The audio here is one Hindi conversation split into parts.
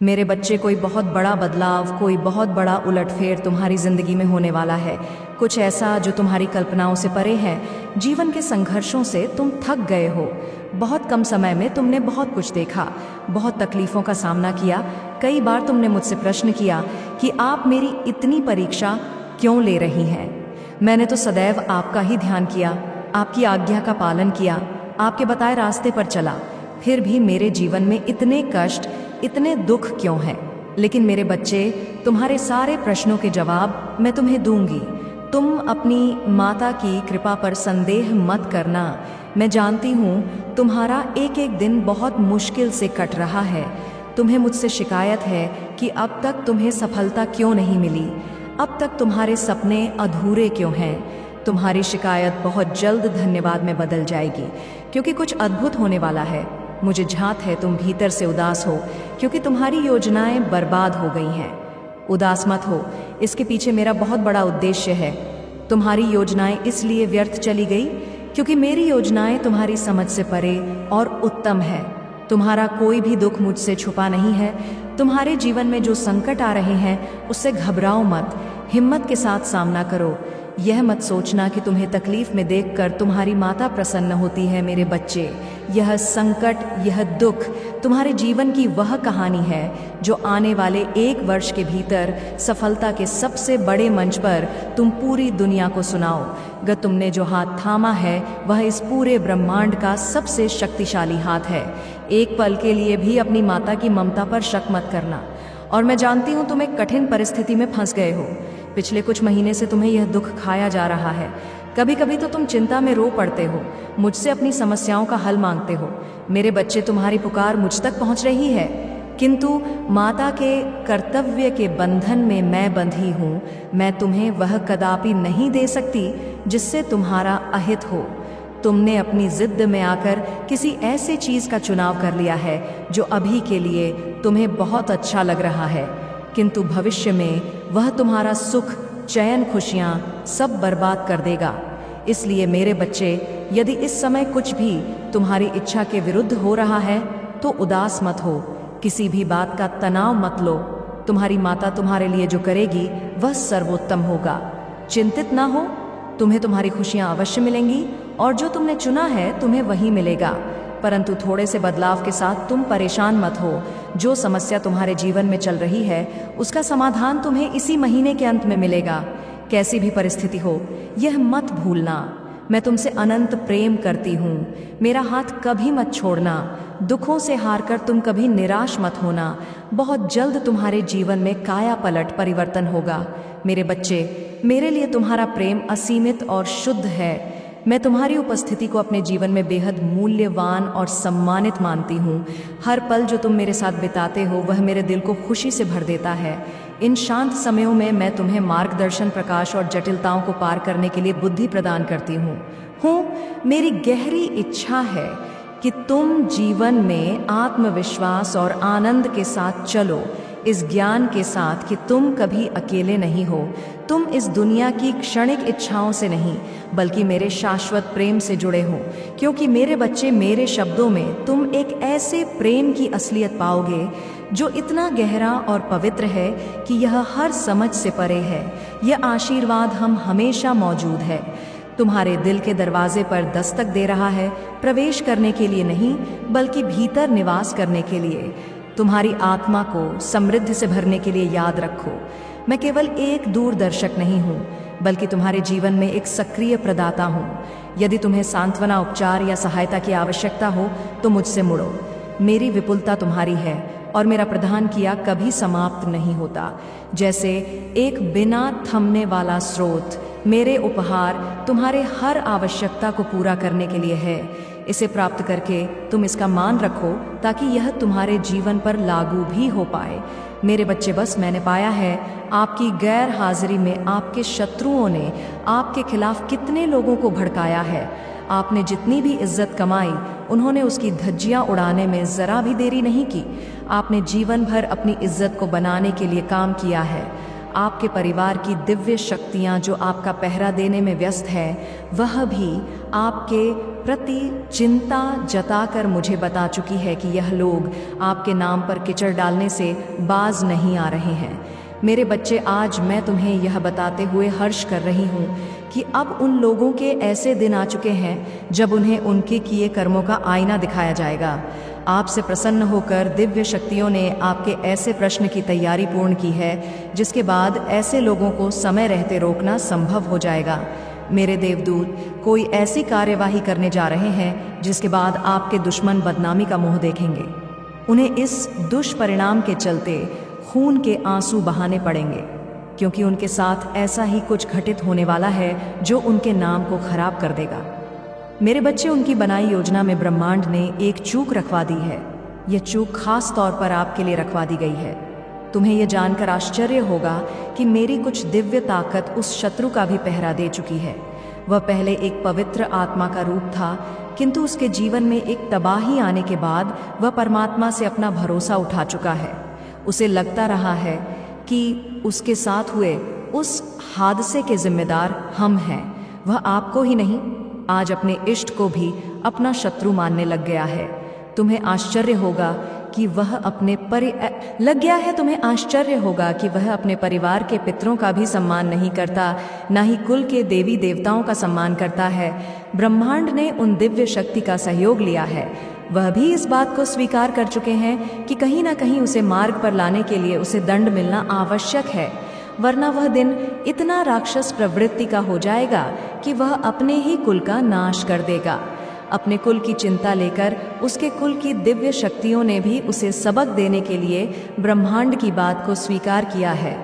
मेरे बच्चे, कोई बहुत बड़ा बदलाव, कोई बहुत बड़ा उलटफेर तुम्हारी जिंदगी में होने वाला है। कुछ ऐसा जो तुम्हारी कल्पनाओं से परे है। जीवन के संघर्षों से तुम थक गए हो। बहुत कम समय में तुमने बहुत कुछ देखा, बहुत तकलीफों का सामना किया। कई बार तुमने मुझसे प्रश्न किया कि आप मेरी इतनी परीक्षा क्यों ले रही हैं। मैंने तो सदैव आपका ही ध्यान किया, आपकी आज्ञा का पालन किया, आपके बताए रास्ते पर चला। फिर भी मेरे जीवन में इतने कष्ट, इतने दुख क्यों हैं? लेकिन मेरे बच्चे, तुम्हारे सारे प्रश्नों के जवाब मैं तुम्हें दूंगी। तुम अपनी माता की कृपा पर संदेह मत करना। मैं जानती हूँ तुम्हारा एक एक दिन बहुत मुश्किल से कट रहा है। तुम्हें मुझसे शिकायत है कि अब तक तुम्हें सफलता क्यों नहीं मिली, अब तक तुम्हारे सपने अधूरे क्यों हैं। तुम्हारी शिकायत बहुत जल्द धन्यवाद में बदल जाएगी, क्योंकि कुछ अद्भुत होने वाला है। मुझे झांत है तुम भीतर से उदास हो, क्योंकि तुम्हारी योजनाएं बर्बाद हो गई हैं। उदास मत हो, इसके पीछे मेरा बहुत बड़ा उद्देश्य है। तुम्हारी योजनाएं इसलिए व्यर्थ चली गई क्योंकि मेरी योजनाएं तुम्हारी समझ से परे और उत्तम है। तुम्हारा कोई भी दुख मुझसे छुपा नहीं है। तुम्हारे जीवन में जो संकट आ रहे हैं उससे घबराओ मत, हिम्मत के साथ सामना करो। यह मत सोचना कि तुम्हें तकलीफ में देखकर तुम्हारी माता प्रसन्न होती है। मेरे बच्चे, यह संकट, यह दुख तुम्हारे जीवन की वह कहानी है जो आने वाले 1 वर्ष के भीतर सफलता के सबसे बड़े मंच पर तुम पूरी दुनिया को सुनाओ। तुमने जो हाथ थामा है वह इस पूरे ब्रह्मांड का सबसे शक्तिशाली हाथ है। एक पल के लिए भी अपनी माता की ममता पर शक मत करना। और मैं जानती हूँ तुम एक कठिन परिस्थिति में फंस गए हो। पिछले कुछ महीने से तुम्हें यह दुख खाया जा रहा है। कभी कभी तो तुम चिंता में रो पड़ते हो, मुझसे अपनी समस्याओं का हल मांगते हो। मेरे बच्चे, तुम्हारी पुकार मुझ तक पहुंच रही है, किंतु माता के कर्तव्य के बंधन में मैं बंधी हूँ। मैं तुम्हें वह कदापि नहीं दे सकती जिससे तुम्हारा अहित हो। तुमने अपनी जिद में आकर किसी ऐसे चीज का चुनाव कर लिया है जो अभी के लिए तुम्हें बहुत अच्छा लग रहा है, किंतु भविष्य में वह तुम्हारा सुख, चैन, खुशियां सब बर्बाद कर देगा। इसलिए मेरे बच्चे, यदि इस समय कुछ भी तुम्हारी इच्छा के विरुद्ध हो रहा है तो उदास मत हो, किसी भी बात का तनाव मत लो। तुम्हारी माता तुम्हारे लिए जो करेगी वह सर्वोत्तम होगा। चिंतित ना हो, तुम्हें तुम्हारी खुशियां अवश्य मिलेंगी और जो तुमने चुना है तुम्हें वही मिलेगा। परंतु थोड़े से बदलाव के साथ तुम परेशान मत हो। जो समस्या तुम्हारे जीवन में चल रही है उसका समाधान तुम्हें इसी महीने के अंत में मिलेगा। कैसी भी परिस्थिति हो, यह मत भूलना, मैं तुमसे अनंत प्रेम करती हूँ। मेरा हाथ कभी मत छोड़ना। दुखों से हारकर तुम कभी निराश मत होना। बहुत जल्द तुम्हारे जीवन में काया पलट परिवर्तन होगा। मेरे बच्चे, मेरे लिए तुम्हारा प्रेम असीमित और शुद्ध है। मैं तुम्हारी उपस्थिति को अपने जीवन में बेहद मूल्यवान और सम्मानित मानती हूँ। हर पल जो तुम मेरे साथ बिताते हो वह मेरे दिल को खुशी से भर देता है। इन शांत समयों में मैं तुम्हें मार्गदर्शन, प्रकाश और जटिलताओं को पार करने के लिए बुद्धि प्रदान करती हूँ। मेरी गहरी इच्छा है कि तुम जीवन में आत्मविश्वास और आनंद के साथ चलो, इस ज्ञान के साथ कि तुम कभी अकेले नहीं हो। तुम इस दुनिया की क्षणिक इच्छाओं से नहीं बल्कि मेरे शाश्वत प्रेम से जुड़े हो, क्योंकि मेरे बच्चे, मेरे शब्दों में तुम एक ऐसे प्रेम की असलियत पाओगे जो इतना गहरा और पवित्र है कि यह हर समझ से परे है। यह आशीर्वाद हम हमेशा मौजूद है, तुम्हारे दिल के दरवाजे पर दस्तक दे रहा है, प्रवेश करने के लिए नहीं बल्कि भीतर निवास करने के लिए। तुम्हारी आत्मा को समृद्धि से भरने के लिए याद रखो, मैं केवल एक दूरदर्शक नहीं हूँ बल्कि तुम्हारे जीवन में एक सक्रिय प्रदाता हूँ। यदि तुम्हें सांत्वना, उपचार या सहायता की आवश्यकता हो तो मुझसे मुड़ो। मेरी विपुलता तुम्हारी है और मेरा प्रदान किया कभी समाप्त नहीं होता। जैसे एक बिना थमने वाला स्रोत, मेरे उपहार तुम्हारे हर आवश्यकता को पूरा करने के लिए है। इसे प्राप्त करके तुम इसका मान रखो ताकि यह तुम्हारे जीवन पर लागू भी हो पाए। मेरे बच्चे, बस मैंने पाया है आपकी गैर हाजिरी में आपके शत्रुओं ने आपके खिलाफ कितने लोगों को भड़काया है। आपने जितनी भी इज्जत कमाई उन्होंने उसकी धज्जियां उड़ाने में जरा भी देरी नहीं की। आपने जीवन भर अपनी इज्जत को बनाने के लिए काम किया है। आपके परिवार की दिव्य शक्तियाँ जो आपका पहरा देने में व्यस्त है, वह भी आपके प्रति चिंता जताकर मुझे बता चुकी है कि यह लोग आपके नाम पर कीचड़ डालने से बाज नहीं आ रहे हैं। मेरे बच्चे, आज मैं तुम्हें यह बताते हुए हर्ष कर रही हूँ कि अब उन लोगों के ऐसे दिन आ चुके हैं जब उन्हें उनके किए कर्मों का आईना दिखाया जाएगा। आपसे प्रसन्न होकर दिव्य शक्तियों ने आपके ऐसे प्रश्न की तैयारी पूर्ण की है जिसके बाद ऐसे लोगों को समय रहते रोकना संभव हो जाएगा। मेरे देवदूत कोई ऐसी कार्यवाही करने जा रहे हैं जिसके बाद आपके दुश्मन बदनामी का मुंह देखेंगे। उन्हें इस दुष्परिणाम के चलते खून के आंसू बहाने पड़ेंगे, क्योंकि उनके साथ ऐसा ही कुछ घटित होने वाला है जो उनके नाम को खराब कर देगा। मेरे बच्चे, उनकी बनाई योजना में ब्रह्मांड ने एक चूक रखवा दी है। यह चूक खास तौर पर आपके लिए रखवा दी गई है। तुम्हें यह जानकर आश्चर्य होगा कि मेरी कुछ दिव्य ताकत उस शत्रु का भी पहरा दे चुकी है। वह पहले एक पवित्र आत्मा का रूप था, किंतु उसके जीवन में एक तबाही आने के बाद वह परमात्मा से अपना भरोसा उठा चुका है। उसे लगता रहा है कि उसके साथ हुए उस हादसे के जिम्मेदार हम हैं। वह आपको ही नहीं, आज अपने इष्ट को भी अपना शत्रु मानने लग गया है। तुम्हें आश्चर्य होगा कि वह अपने परिवार के पितरों का भी सम्मान नहीं करता, न ही कुल के देवी देवताओं का सम्मान करता है। ब्रह्मांड ने उन दिव्य शक्ति का सहयोग लिया है। वह भी इस बात को स्वीकार कर चुके हैं कि कहीं ना कहीं उसे मार्ग पर लाने के लिए उसे दंड मिलना आवश्यक है, वरना वह दिन इतना राक्षस प्रवृत्ति का हो जाएगा कि वह अपने ही कुल का नाश कर देगा। अपने कुल की चिंता लेकर उसके कुल की दिव्य शक्तियों ने भी उसे सबक देने के लिए ब्रह्मांड की बात को स्वीकार किया है।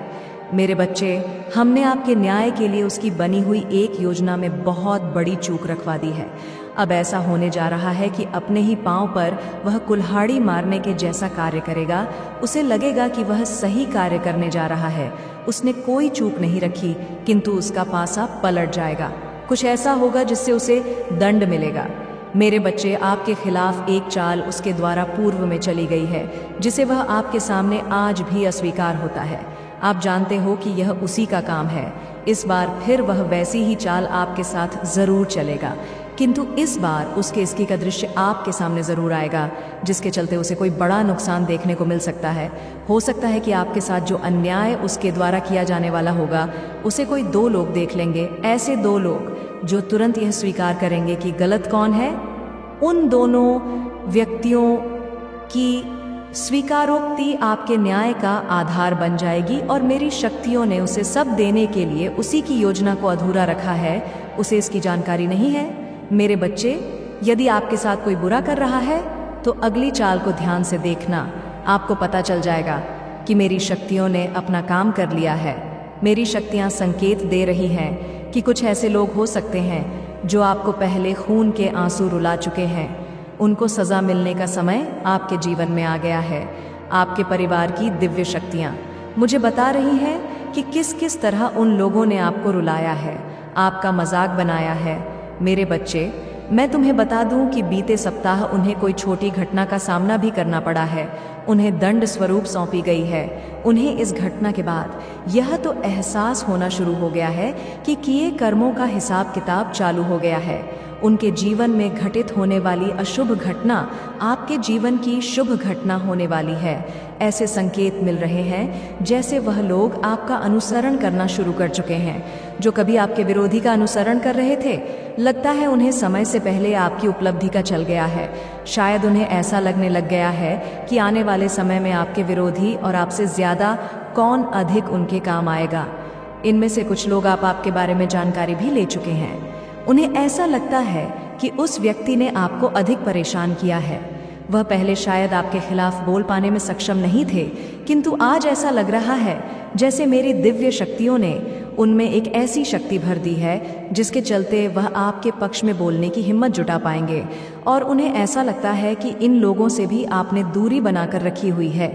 मेरे बच्चे, हमने आपके न्याय के लिए उसकी बनी हुई एक योजना में बहुत बड़ी चूक रखवा दी है। अब ऐसा होने जा रहा है कि अपने ही पांव पर वह कुल्हाड़ी मारने के जैसा कार्य करेगा। उसे लगेगा कि वह सही कार्य करने जा रहा है, उसने कोई चूक नहीं रखी, किंतु उसका पासा पलट जाएगा। कुछ ऐसा होगा जिससे उसे दंड मिलेगा। मेरे बच्चे, आपके खिलाफ एक चाल उसके द्वारा पूर्व में चली गई है जिसे वह आपके सामने आज भी अस्वीकार होता है। आप जानते हो कि यह उसी का काम है। इस बार फिर वह वैसी ही चाल आपके साथ जरूर चलेगा, किंतु इस बार उसके इसकी का दृश्य आपके सामने जरूर आएगा, जिसके चलते उसे कोई बड़ा नुकसान देखने को मिल सकता है। हो सकता है कि आपके साथ जो अन्याय उसके द्वारा किया जाने वाला होगा उसे कोई दो लोग देख लेंगे, ऐसे दो लोग जो तुरंत यह स्वीकार करेंगे कि गलत कौन है। उन दोनों व्यक्तियों की स्वीकारोक्ति आपके न्याय का आधार बन जाएगी, और मेरी शक्तियों ने उसे सब देने के लिए उसी की योजना को अधूरा रखा है। उसे इसकी जानकारी नहीं है। मेरे बच्चे, यदि आपके साथ कोई बुरा कर रहा है तो अगली चाल को ध्यान से देखना, आपको पता चल जाएगा कि मेरी शक्तियों ने अपना काम कर लिया है। मेरी शक्तियां संकेत दे रही हैं कि कुछ ऐसे लोग हो सकते हैं जो आपको पहले खून के आंसू रुला चुके हैं। उनको सजा मिलने का समय आपके जीवन में आ गया है। आपके परिवार की दिव्य शक्तियां मुझे बता रही हैं कि किस किस तरह उन लोगों ने आपको रुलाया है, आपका मजाक बनाया है। मेरे बच्चे, मैं तुम्हें बता दूं कि बीते सप्ताह उन्हें कोई छोटी घटना का सामना भी करना पड़ा है। उन्हें दंड स्वरूप सौंपी गई है। उन्हें इस घटना के बाद यह तो एहसास होना शुरू हो गया है कि किए कर्मों का हिसाब किताब चालू हो गया है। उनके जीवन में घटित होने वाली अशुभ घटना आपके जीवन की शुभ घटना होने वाली है। ऐसे संकेत मिल रहे हैं जैसे वह लोग आपका अनुसरण करना शुरू कर चुके हैं। जो कभी आपके विरोधी का अनुसरण कर रहे थे, लगता है उन्हें समय से पहले आपकी उपलब्धि का चल गया है। शायद उन्हें ऐसा लगने लग गया है कि आने वाले समय में आपके विरोधी और आपसे ज्यादा कौन अधिक उनके काम आएगा। इनमें से कुछ लोग आपके बारे में जानकारी भी ले चुके हैं। उन्हें ऐसा लगता है कि उस व्यक्ति ने आपको अधिक परेशान किया है। वह पहले शायद आपके खिलाफ बोल पाने में सक्षम नहीं थे, किंतु आज ऐसा लग रहा है जैसे मेरी दिव्य शक्तियों ने उनमें एक ऐसी शक्ति भर दी है जिसके चलते वह आपके पक्ष में बोलने की हिम्मत जुटा पाएंगे। और उन्हें ऐसा लगता है कि इन लोगों से भी आपने दूरी बनाकर रखी हुई है,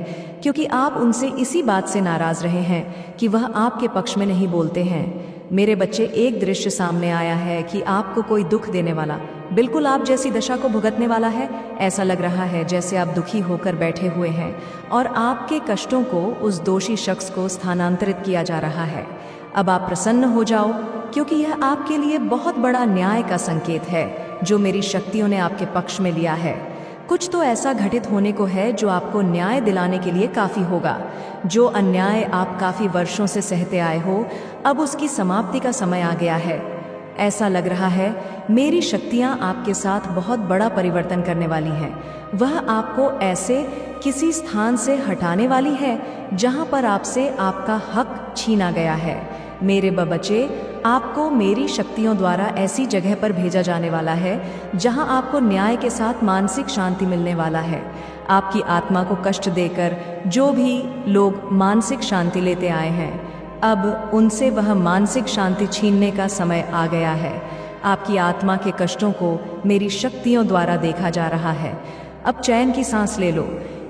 क्योंकि आप उनसे इसी बात से नाराज रहे हैं कि वह आपके पक्ष में नहीं बोलते हैं। मेरे बच्चे, एक दृश्य सामने आया है कि आपको कोई दुख देने वाला, बिल्कुल आप जैसी दशा को भुगतने वाला है। ऐसा लग रहा है जैसे आप दुखी होकर बैठे हुए हैं और आपके कष्टों को उस दोषी शख्स को स्थानांतरित किया जा रहा है। अब आप प्रसन्न हो जाओ, क्योंकि यह आपके लिए बहुत बड़ा न्याय का संकेत है जो मेरी शक्तियों ने आपके पक्ष में लिया है। कुछ तो ऐसा घटित होने को है जो आपको न्याय दिलाने के लिए काफ़ी होगा। जो अन्याय आप काफ़ी वर्षों से सहते आए हो, अब उसकी समाप्ति का समय आ गया है। ऐसा लग रहा है मेरी शक्तियाँ आपके साथ बहुत बड़ा परिवर्तन करने वाली हैं। वह आपको ऐसे किसी स्थान से हटाने वाली है जहाँ पर आपसे आपका हक छीना गया है। मेरे बच्चे, आपको मेरी शक्तियों द्वारा ऐसी जगह पर भेजा जाने वाला है जहां आपको न्याय के साथ मानसिक शांति मिलने वाला है। आपकी आत्मा को कष्ट देकर जो भी लोग मानसिक शांति लेते आए हैं, अब उनसे वह मानसिक शांति छीनने का समय आ गया है। आपकी आत्मा के कष्टों को मेरी शक्तियों द्वारा देखा जा रहा है। अब चैन की सांस ले लो,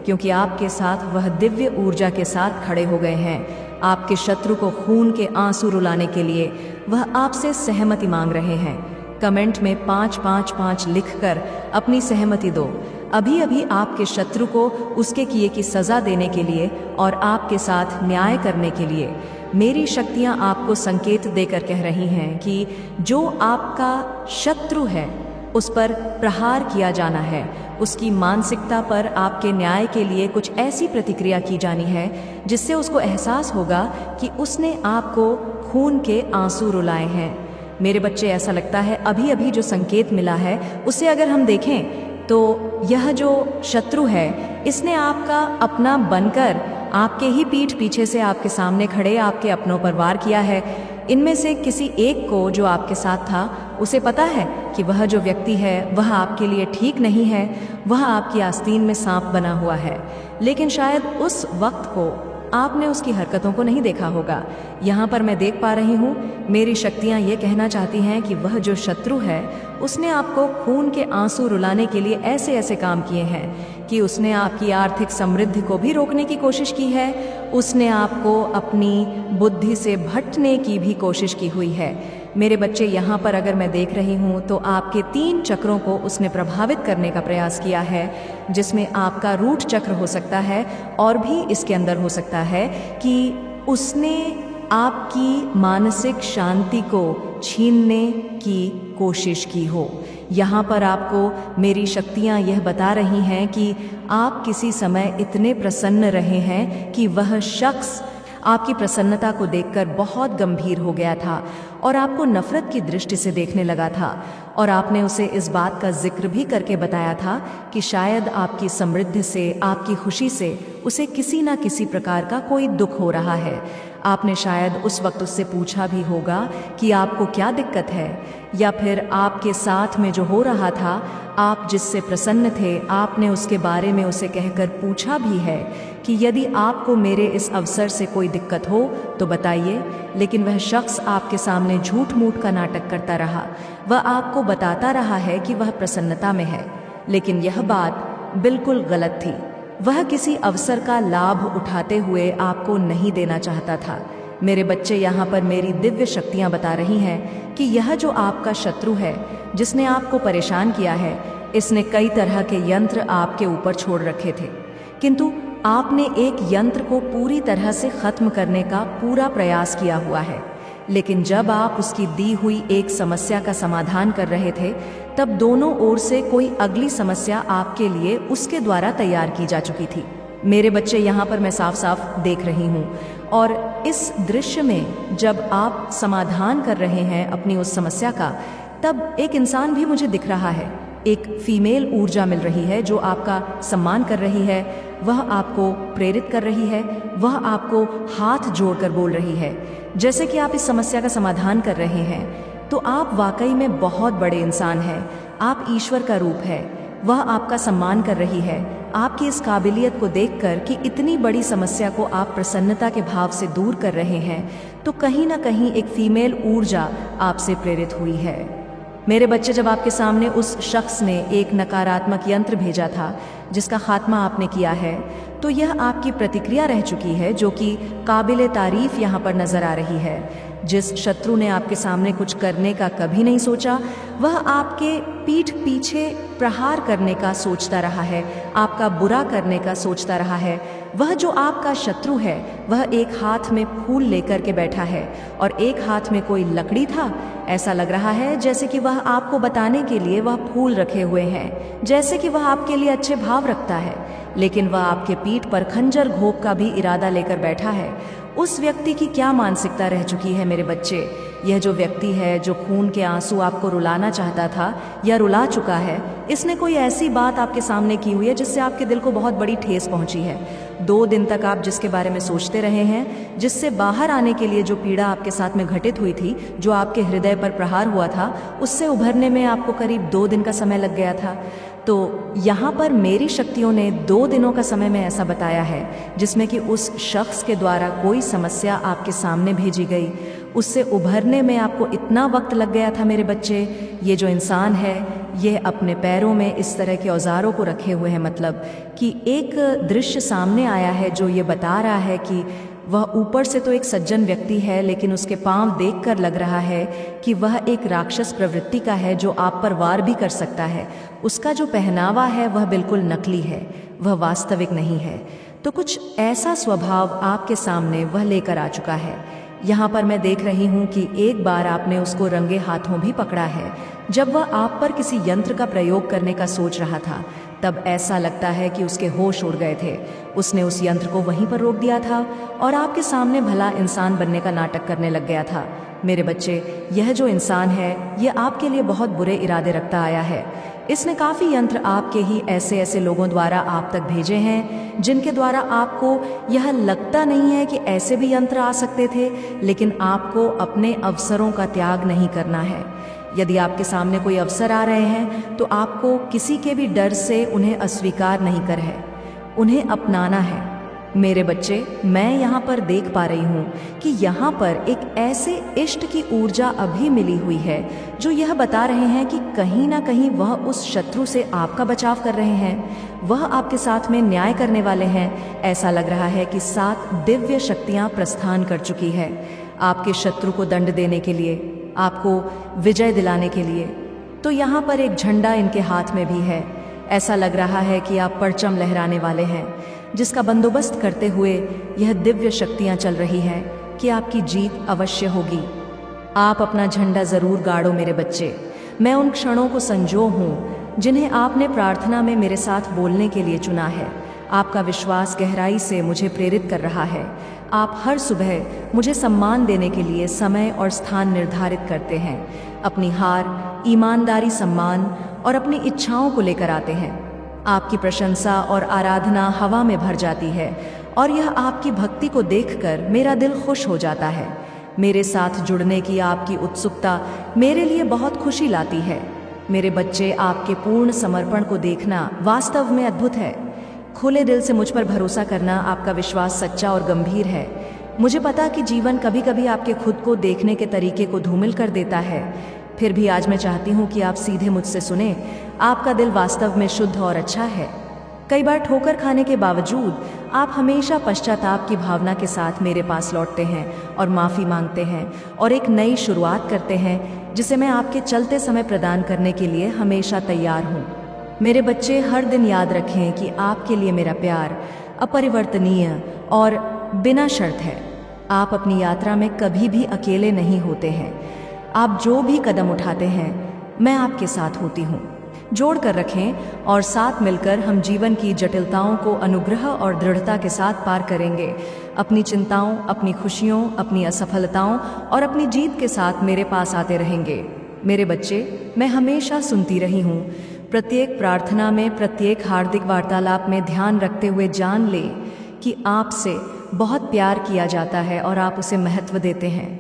क्योंकि आपके साथ वह दिव्य ऊर्जा के साथ खड़े हो गए हैं। आपके शत्रु को खून के आंसू रुलाने के लिए वह आपसे सहमति मांग रहे हैं। कमेंट में 555 लिखकर अपनी सहमति दो। अभी अभी आपके शत्रु को उसके किए की सजा देने के लिए और आपके साथ न्याय करने के लिए मेरी शक्तियां आपको संकेत देकर कह रही हैं कि जो आपका शत्रु है उस पर प्रहार किया जाना है। उसकी मानसिकता पर आपके न्याय के लिए कुछ ऐसी प्रतिक्रिया की जानी है जिससे उसको एहसास होगा कि उसने आपको खून के आंसू रुलाए हैं। मेरे बच्चे, ऐसा लगता है अभी अभी जो संकेत मिला है उसे अगर हम देखें तो यह जो शत्रु है इसने आपका अपना बनकर आपके ही पीठ पीछे से आपके सामने खड़े आपके अपनों पर वार किया है। इनमें से किसी एक को जो आपके साथ था उसे पता है कि वह जो व्यक्ति है वह आपके लिए ठीक नहीं है, वह आपकी आस्तीन में सांप बना हुआ है। लेकिन शायद उस वक्त को आपने उसकी हरकतों को नहीं देखा होगा। यहाँ पर मैं देख पा रही हूँ मेरी शक्तियाँ ये कहना चाहती हैं कि वह जो शत्रु है उसने आपको खून के आंसू रुलाने के लिए ऐसे ऐसे काम किए हैं कि उसने आपकी आर्थिक समृद्धि को भी रोकने की कोशिश की है। उसने आपको अपनी बुद्धि से भटकने की भी कोशिश की हुई है। मेरे बच्चे, यहाँ पर अगर मैं देख रही हूँ तो आपके 3 चक्रों को उसने प्रभावित करने का प्रयास किया है, जिसमें आपका रूट चक्र हो सकता है और भी इसके अंदर हो सकता है कि उसने आपकी मानसिक शांति को छीनने की कोशिश की हो। यहाँ पर आपको मेरी शक्तियाँ यह बता रही हैं कि आप किसी समय इतने प्रसन्न रहे हैं कि वह शख्स आपकी प्रसन्नता को देखकर बहुत गंभीर हो गया था और आपको नफरत की दृष्टि से देखने लगा था। और आपने उसे इस बात का जिक्र भी करके बताया था कि शायद आपकी समृद्धि से, आपकी खुशी से उसे किसी ना किसी प्रकार का कोई दुख हो रहा है। आपने शायद उस वक्त उससे पूछा भी होगा कि आपको क्या दिक्कत है, या फिर आपके साथ में जो हो रहा था, आप जिससे प्रसन्न थे, आपने उसके बारे में उसे कहकर पूछा भी है कि यदि आपको मेरे इस अवसर से कोई दिक्कत हो तो बताइए। लेकिन वह शख्स आपके सामने झूठ मूठ का नाटक करता रहा। वह आपको बताता रहा है कि वह प्रसन्नता में है, लेकिन यह बात बिल्कुल गलत थी। वह किसी अवसर का लाभ उठाते हुए आपको नहीं देना चाहता था। मेरे बच्चे, यहाँ पर मेरी दिव्य शक्तियाँ बता रही हैं कि यह जो आपका शत्रु है जिसने आपको परेशान किया है, इसने कई तरह के यंत्र आपके ऊपर छोड़ रखे थे, किंतु आपने एक यंत्र को पूरी तरह से खत्म करने का पूरा प्रयास किया हुआ है। लेकिन जब आप उसकी दी हुई एक समस्या का समाधान कर रहे थे, तब दोनों ओर से कोई अगली समस्या आपके लिए उसके द्वारा तैयार की जा चुकी थी। मेरे बच्चे, यहाँ पर मैं साफ साफ देख रही हूँ, और इस दृश्य में जब आप समाधान कर रहे हैं अपनी उस समस्या का, तब एक इंसान भी मुझे दिख रहा है। एक फीमेल ऊर्जा मिल रही है जो आपका सम्मान कर रही है, वह आपको प्रेरित कर रही है, वह आपको हाथ जोड़कर बोल रही है जैसे कि आप इस समस्या का समाधान कर रहे हैं तो आप वाकई में बहुत बड़े इंसान हैं, आप ईश्वर का रूप है। वह आपका सम्मान कर रही है आपकी इस काबिलियत को देखकर कि इतनी बड़ी समस्या को आप प्रसन्नता के भाव से दूर कर रहे हैं, तो कहीं ना कहीं एक फीमेल ऊर्जा आपसे प्रेरित हुई है। मेरे बच्चे, जब आपके सामने उस शख्स ने एक नकारात्मक यंत्र भेजा था जिसका खात्मा आपने किया है, तो यह आपकी प्रतिक्रिया रह चुकी है, जो कि काबिले तारीफ यहाँ पर नजर आ रही है। जिस शत्रु ने आपके सामने कुछ करने का कभी नहीं सोचा, वह आपके पीठ पीछे प्रहार करने का सोचता रहा है, आपका बुरा करने का सोचता रहा है। वह जो आपका शत्रु है, वह एक हाथ में फूल लेकर के बैठा है और एक हाथ में कोई लकड़ी था। ऐसा लग रहा है जैसे कि वह आपको बताने के लिए वह फूल रखे हुए हैं, जैसे कि वह आपके लिए अच्छे भाव रखता है, लेकिन वह आपके पीठ पर खंजर घोंप का भी इरादा लेकर बैठा है। उस व्यक्ति की क्या मानसिकता रह चुकी है मेरे बच्चे? यह जो व्यक्ति है, जो खून के आंसू आपको रुलाना चाहता था या रुला चुका है, इसने कोई ऐसी बात आपके सामने की हुई है जिससे आपके दिल को बहुत बड़ी ठेस पहुंची है। 2 दिन तक आप जिसके बारे में सोचते रहे हैं, जिससे बाहर आने के लिए जो पीड़ा आपके साथ में घटित हुई थी, जो आपके हृदय पर प्रहार हुआ था, उससे उभरने में आपको करीब 2 दिन का समय लग गया था। तो यहाँ पर मेरी शक्तियों ने 2 दिनों का समय में ऐसा बताया है, जिसमें कि उस शख्स के द्वारा कोई समस्या आपके सामने भेजी गई, उससे उभरने में आपको इतना वक्त लग गया था मेरे बच्चे। ये जो इंसान है, यह अपने पैरों में इस तरह के औजारों को रखे हुए हैं, मतलब कि एक दृश्य सामने आया है जो ये बता रहा है कि वह ऊपर से तो एक सज्जन व्यक्ति है, लेकिन उसके पांव देखकर लग रहा है कि वह एक राक्षस प्रवृत्ति का है जो आप पर वार भी कर सकता है। उसका जो पहनावा है वह बिल्कुल नकली है, वह वास्तविक नहीं है। तो कुछ ऐसा स्वभाव आपके सामने वह लेकर आ चुका है। यहाँ पर मैं देख रही हूँ कि एक बार आपने उसको रंगे हाथों भी पकड़ा है। जब वह आप पर किसी यंत्र का प्रयोग करने का सोच रहा था, तब ऐसा लगता है कि उसके होश उड़ गए थे। उसने उस यंत्र को वहीं पर रोक दिया था और आपके सामने भला इंसान बनने का नाटक करने लग गया था। मेरे बच्चे, यह जो इंसान है, यह आपके लिए बहुत बुरे इरादे रखता आया है। इसने काफ़ी यंत्र आपके ही ऐसे लोगों द्वारा आप तक भेजे हैं, जिनके द्वारा आपको यह लगता नहीं है कि ऐसे भी यंत्र आ सकते थे, लेकिन आपको अपने अवसरों का त्याग नहीं करना है। यदि आपके सामने कोई अवसर आ रहे हैं, तो आपको किसी के भी डर से उन्हें अस्वीकार नहीं कर है, उन्हें अपनाना है। मेरे बच्चे, मैं यहाँ पर देख पा रही हूँ कि यहाँ पर एक ऐसे इष्ट की ऊर्जा अभी मिली हुई है जो यह बता रहे हैं कि कहीं ना कहीं वह उस शत्रु से आपका बचाव कर रहे हैं, वह आपके साथ में न्याय करने वाले हैं। ऐसा लग रहा है कि 7 दिव्य शक्तियाँ प्रस्थान कर चुकी है आपके शत्रु को दंड देने के लिए, आपको विजय दिलाने के लिए। तो यहाँ पर एक झंडा इनके हाथ में भी है। ऐसा लग रहा है कि आप परचम लहराने वाले हैं, जिसका बंदोबस्त करते हुए यह दिव्य शक्तियाँ चल रही हैं कि आपकी जीत अवश्य होगी। आप अपना झंडा ज़रूर गाड़ो मेरे बच्चे। मैं उन क्षणों को संजो हूँ जिन्हें आपने प्रार्थना में मेरे साथ बोलने के लिए चुना है। आपका विश्वास गहराई से मुझे प्रेरित कर रहा है। आप हर सुबह मुझे सम्मान देने के लिए समय और स्थान निर्धारित करते हैं। अपनी हार, ईमानदारी, सम्मान और अपनी इच्छाओं को लेकर आते हैं। आपकी प्रशंसा और आराधना हवा में भर जाती है और यह आपकी भक्ति को देखकर मेरा दिल खुश हो जाता है। मेरे साथ जुड़ने की आपकी उत्सुकता मेरे लिए बहुत खुशी लाती है। मेरे बच्चे, आपके पूर्ण समर्पण को देखना वास्तव में अद्भुत है। खुले दिल से मुझ पर भरोसा करना, आपका विश्वास सच्चा और गंभीर है। मुझे पता कि जीवन कभी कभी आपके खुद को देखने के तरीके को धूमिल कर देता है, फिर भी आज मैं चाहती हूँ कि आप सीधे मुझसे सुने। आपका दिल वास्तव में शुद्ध और अच्छा है। कई बार ठोकर खाने के बावजूद आप हमेशा पश्चाताप की भावना के साथ मेरे पास लौटते हैं और माफ़ी मांगते हैं और एक नई शुरुआत करते हैं, जिसे मैं आपके चलते समय प्रदान करने के लिए हमेशा तैयार हूँ। मेरे बच्चे, हर दिन याद रखें कि आपके लिए मेरा प्यार अपरिवर्तनीय और बिना शर्त है। आप अपनी यात्रा में कभी भी अकेले नहीं होते हैं। आप जो भी कदम उठाते हैं, मैं आपके साथ होती हूँ। जोड़ कर रखें और साथ मिलकर हम जीवन की जटिलताओं को अनुग्रह और दृढ़ता के साथ पार करेंगे। अपनी चिंताओं, अपनी खुशियों, अपनी असफलताओं और अपनी जीत के साथ मेरे पास आते रहेंगे। मेरे बच्चे, मैं हमेशा सुनती रही हूँ। प्रत्येक प्रार्थना में, प्रत्येक हार्दिक वार्तालाप में ध्यान रखते हुए जान ले कि आपसे बहुत प्यार किया जाता है और आप उसे महत्व देते हैं।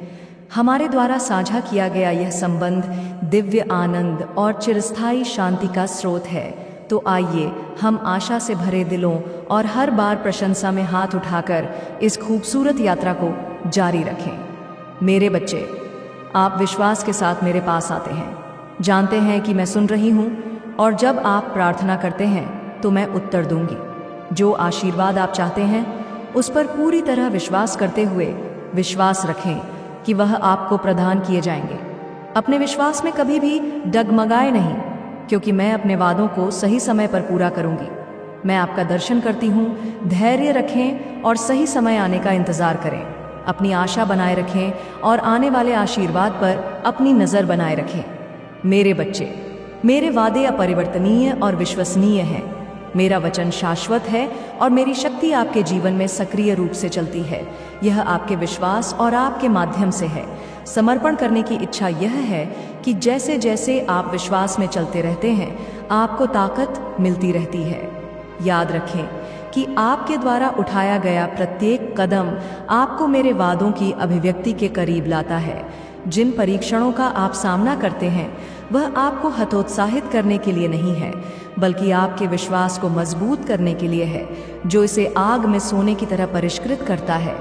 हमारे द्वारा साझा किया गया यह संबंध दिव्य आनंद और चिरस्थायी शांति का स्रोत है। तो आइए हम आशा से भरे दिलों और हर बार प्रशंसा में हाथ उठाकर इस खूबसूरत यात्रा को जारी रखें। मेरे बच्चे, आप विश्वास के साथ मेरे पास आते हैं, जानते हैं कि मैं सुन रही हूँ और जब आप प्रार्थना करते हैं तो मैं उत्तर दूंगी। जो आशीर्वाद आप चाहते हैं उस पर पूरी तरह विश्वास करते हुए विश्वास रखें कि वह आपको प्रदान किए जाएंगे। अपने विश्वास में कभी भी डगमगाए नहीं, क्योंकि मैं अपने वादों को सही समय पर पूरा करूंगी। मैं आपका दर्शन करती हूँ। धैर्य रखें और सही समय आने का इंतजार करें। अपनी आशा बनाए रखें और आने वाले आशीर्वाद पर अपनी नज़र बनाए रखें। मेरे बच्चे, मेरे वादे अपरिवर्तनीय और विश्वसनीय हैं। मेरा वचन शाश्वत है और मेरी शक्ति आपके जीवन में सक्रिय रूप से चलती है। यह आपके विश्वास और आपके माध्यम से है। समर्पण करने की इच्छा यह है कि जैसे जैसे आप विश्वास में चलते रहते हैं, आपको ताकत मिलती रहती है। याद रखें कि आपके द्वारा उठाया गया प्रत्येक कदम आपको मेरे वादों की अभिव्यक्ति के करीब लाता है। जिन परीक्षणों का आप सामना करते हैं वह आपको हतोत्साहित करने के लिए नहीं है, बल्कि आपके विश्वास को मजबूत करने के लिए है, जो इसे आग में सोने की तरह परिष्कृत करता है।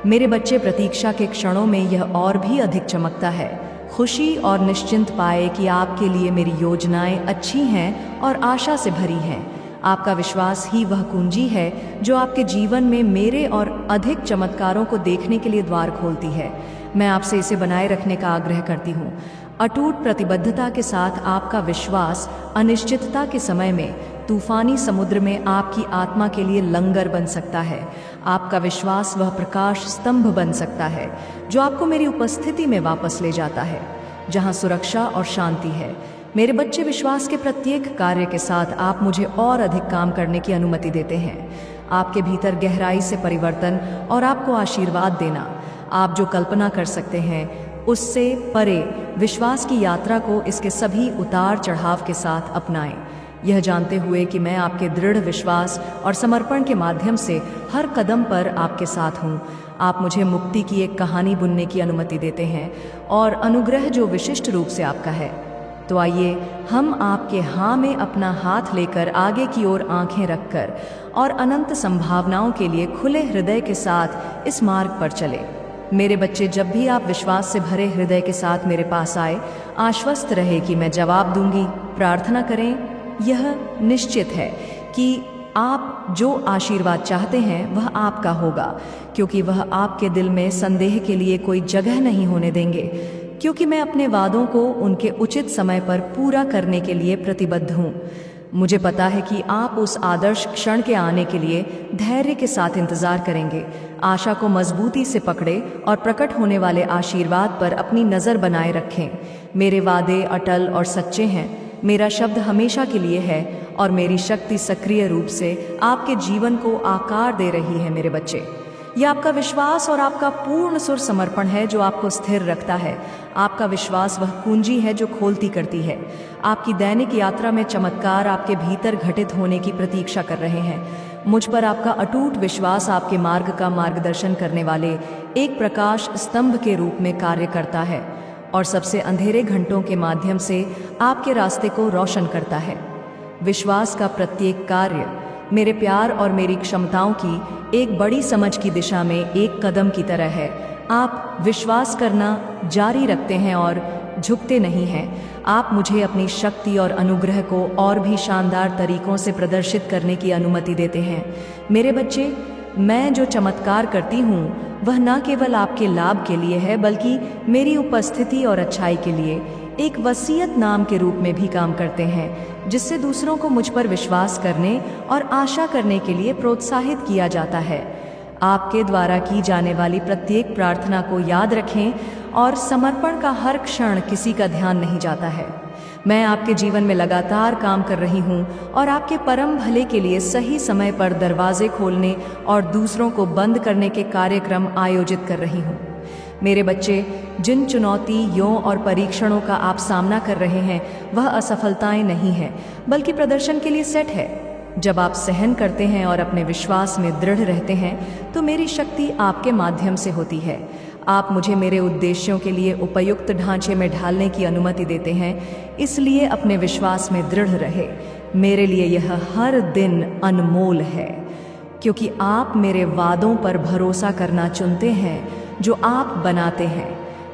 मेरे बच्चे, प्रतीक्षा के क्षणों में यह और भी अधिक चमकता है। खुशी और निश्चिंत पाए कि आपके लिए मेरी योजनाएं अच्छी हैं और आशा से भरी हैं। आपका विश्वास ही वह कुंजी है जो आपके जीवन में मेरे और अधिक चमत्कारों को देखने के लिए द्वार खोलती है। मैं आपसे इसे बनाए रखने का आग्रह करती हूँ। अटूट प्रतिबद्धता के साथ आपका विश्वास अनिश्चितता के समय में तूफानी समुद्र में आपकी आत्मा के लिए लंगर बन सकता है। आपका विश्वास वह प्रकाश स्तंभ बन सकता है जो आपको मेरी उपस्थिति में वापस ले जाता है, जहाँ सुरक्षा और शांति है। मेरे बच्चे, विश्वास के प्रत्येक कार्य के साथ आप मुझे और अधिक काम करने की अनुमति देते हैं। आपके भीतर गहराई से परिवर्तन और आपको आशीर्वाद देना, आप जो कल्पना कर सकते हैं उससे परे विश्वास की यात्रा को इसके सभी उतार चढ़ाव के साथ अपनाएं, यह जानते हुए कि मैं आपके दृढ़ विश्वास और समर्पण के माध्यम से हर कदम पर आपके साथ हूँ। आप मुझे मुक्ति की एक कहानी बुनने की अनुमति देते हैं और अनुग्रह जो विशिष्ट रूप से आपका है। तो आइए हम आपके हाँ में अपना हाथ लेकर आगे की ओर आंखें रखकर और अनंत संभावनाओं के लिए खुले हृदय के साथ इस मार्ग पर चले। मेरे बच्चे, जब भी आप विश्वास से भरे हृदय के साथ मेरे पास आए, आश्वस्त रहे कि मैं जवाब दूंगी। प्रार्थना करें। यह निश्चित है कि आप जो आशीर्वाद चाहते हैं वह आपका होगा, क्योंकि वह आपके दिल में संदेह के लिए कोई जगह नहीं होने देंगे, क्योंकि मैं अपने वादों को उनके उचित समय पर पूरा करने के लिए प्रतिबद्ध हूँ। मुझे पता है कि आप उस आदर्श क्षण के आने के लिए धैर्य के साथ इंतजार करेंगे। आशा को मजबूती से पकड़े और प्रकट होने वाले आशीर्वाद पर अपनी नज़र बनाए रखें। मेरे वादे अटल और सच्चे हैं। मेरा शब्द हमेशा के लिए है और मेरी शक्ति सक्रिय रूप से आपके जीवन को आकार दे रही है। मेरे बच्चे, यह आपका विश्वास और आपका पूर्ण सुर समर्पण है जो आपको स्थिर रखता है। आपका विश्वास वह कुंजी है जो खोलती करती है। आपकी दैनिक यात्रा में चमत्कार आपके भीतर घटित होने की प्रतीक्षा कर रहे हैं। मुझ पर आपका अटूट विश्वास आपके मार्ग का मार्गदर्शन करने वाले एक प्रकाश स्तंभ के रूप में कार्य करता है और सबसे अंधेरे घंटों के माध्यम से आपके रास्ते को रोशन करता है। विश्वास का प्रत्येक कार्य मेरे प्यार और मेरी क्षमताओं की एक बड़ी समझ की दिशा में एक कदम की तरह है। आप विश्वास करना जारी रखते हैं और झुकते नहीं हैं। आप मुझे अपनी शक्ति और अनुग्रह को और भी शानदार तरीकों से प्रदर्शित करने की अनुमति देते हैं। मेरे बच्चे, मैं जो चमत्कार करती हूँ वह न केवल आपके लाभ के लिए है, बल्कि मेरी उपस्थिति और अच्छाई के लिए एक वसीयत नाम के रूप में भी काम करते हैं, जिससे दूसरों को मुझ पर विश्वास करने और आशा करने के लिए प्रोत्साहित किया जाता है। आपके द्वारा की जाने वाली प्रत्येक प्रार्थना को याद रखें और समर्पण का हर क्षण किसी का ध्यान नहीं जाता है। मैं आपके जीवन में लगातार काम कर रही हूँ और आपके परम भले के लिए सही समय पर दरवाजे खोलने और दूसरों को बंद करने के कार्यक्रम आयोजित कर रही हूँ। मेरे बच्चे, जिन चुनौतियों और परीक्षणों का आप सामना कर रहे हैं वह असफलताएं नहीं हैं, बल्कि प्रदर्शन के लिए सेट है। जब आप सहन करते हैं और अपने विश्वास में दृढ़ रहते हैं तो मेरी शक्ति आपके माध्यम से होती है। आप मुझे मेरे उद्देश्यों के लिए उपयुक्त ढांचे में ढालने की अनुमति देते हैं, इसलिए अपने विश्वास में दृढ़ रहे। मेरे लिए यह हर दिन अनमोल है, क्योंकि आप मेरे वादों पर भरोसा करना चुनते हैं जो आप बनाते हैं।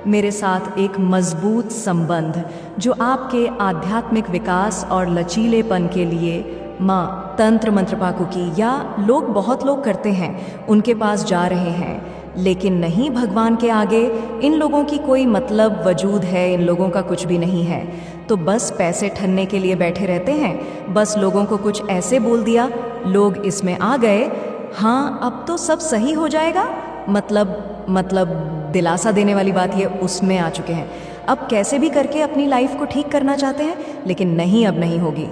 मेरे साथ एक मजबूत संबंध जो आपके आध्यात्मिक विकास और लचीलेपन के लिए माँ तंत्र मंत्र पाकू की, या लोग बहुत लोग करते हैं, उनके पास जा रहे हैं, लेकिन नहीं, भगवान के आगे इन लोगों की कोई मतलब वजूद है, इन लोगों का कुछ भी नहीं है। तो बस पैसे ठन्ने के लिए बैठे रहते हैं, बस लोगों को कुछ ऐसे बोल दिया, लोग इसमें आ गए, हाँ अब तो सब सही हो जाएगा, मतलब दिलासा देने वाली बात ये उसमें आ चुके हैं। अब कैसे भी करके अपनी लाइफ को ठीक करना चाहते हैं, लेकिन नहीं, अब नहीं होगी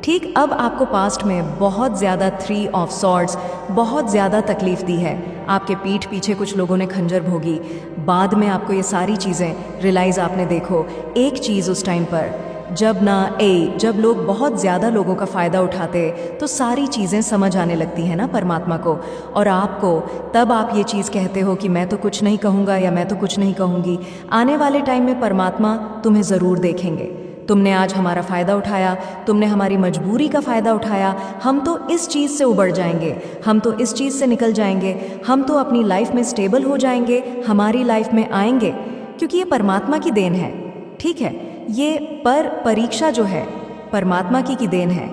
ठीक। अब आपको पास्ट में बहुत ज़्यादा 3 ऑफ सॉर्ड्स बहुत ज़्यादा तकलीफ दी है, आपके पीठ पीछे कुछ लोगों ने खंजर भोगी, बाद में आपको ये सारी चीज़ें रियलाइज़ आपने देखो। एक चीज़ उस टाइम पर जब लोग बहुत ज़्यादा लोगों का फ़ायदा उठाते तो सारी चीज़ें समझ आने लगती हैं ना परमात्मा को और आपको, तब आप ये चीज़ कहते हो कि मैं तो कुछ नहीं कहूँगा या मैं तो कुछ नहीं कहूँगी। आने वाले टाइम में परमात्मा तुम्हें ज़रूर देखेंगे। तुमने आज हमारा फ़ायदा उठाया, तुमने हमारी मजबूरी का फ़ायदा उठाया, हम तो इस चीज़ से उबर जाएंगे, हम तो इस चीज़ से निकल जाएंगे, हम तो अपनी लाइफ में स्टेबल हो जाएंगे, हमारी लाइफ में आएंगे, क्योंकि ये परमात्मा की देन है। ठीक है, ये परीक्षा जो है परमात्मा की देन है,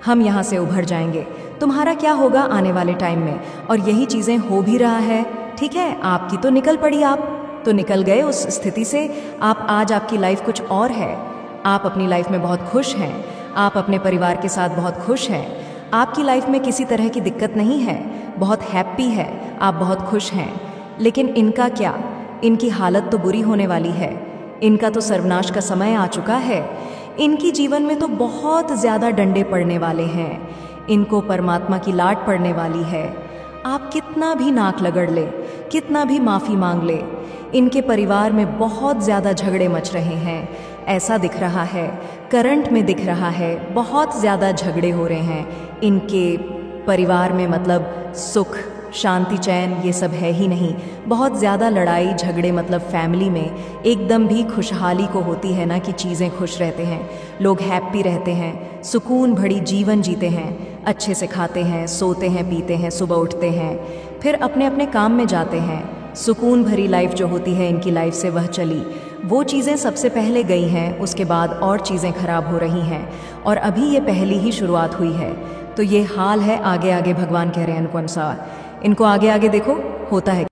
हम यहाँ से उभर जाएंगे। तुम्हारा क्या होगा आने वाले टाइम में, और यही चीज़ें हो भी रहा है। ठीक है, आपकी तो निकल पड़ी, आप तो निकल गए उस स्थिति से। आप आज आपकी लाइफ कुछ और है, आप अपनी लाइफ में बहुत खुश हैं, आप अपने परिवार के साथ बहुत खुश हैं, आपकी लाइफ में किसी तरह की दिक्कत नहीं है, बहुत हैप्पी है, आप बहुत खुश हैं। लेकिन इनका क्या, इनकी हालत तो बुरी होने वाली है, इनका तो सर्वनाश का समय आ चुका है, इनकी जीवन में तो बहुत ज़्यादा डंडे पड़ने वाले हैं, इनको परमात्मा की लाट पड़ने वाली है। आप कितना भी नाक लगड़ ले, कितना भी माफ़ी मांग ले, इनके परिवार में बहुत ज़्यादा झगड़े मच रहे हैं, ऐसा दिख रहा है, करंट में दिख रहा है, बहुत ज़्यादा झगड़े हो रहे हैं इनके परिवार में। मतलब सुख शांति चैन ये सब है ही नहीं, बहुत ज़्यादा लड़ाई झगड़े। मतलब फैमिली में एकदम भी खुशहाली को होती है ना कि चीज़ें खुश रहते हैं, लोग हैप्पी रहते हैं, सुकून भरी जीवन जीते हैं, अच्छे से खाते हैं, सोते हैं, पीते हैं, सुबह उठते हैं, फिर अपने अपने काम में जाते हैं। सुकून भरी लाइफ जो होती है इनकी लाइफ से वह चली, वो चीज़ें सबसे पहले गई हैं, उसके बाद और चीज़ें खराब हो रही हैं, और अभी ये पहली ही शुरुआत हुई है। तो ये हाल है, आगे आगे भगवान कह रहे हैं इनको अनुसार, इनको आगे आगे देखो होता है।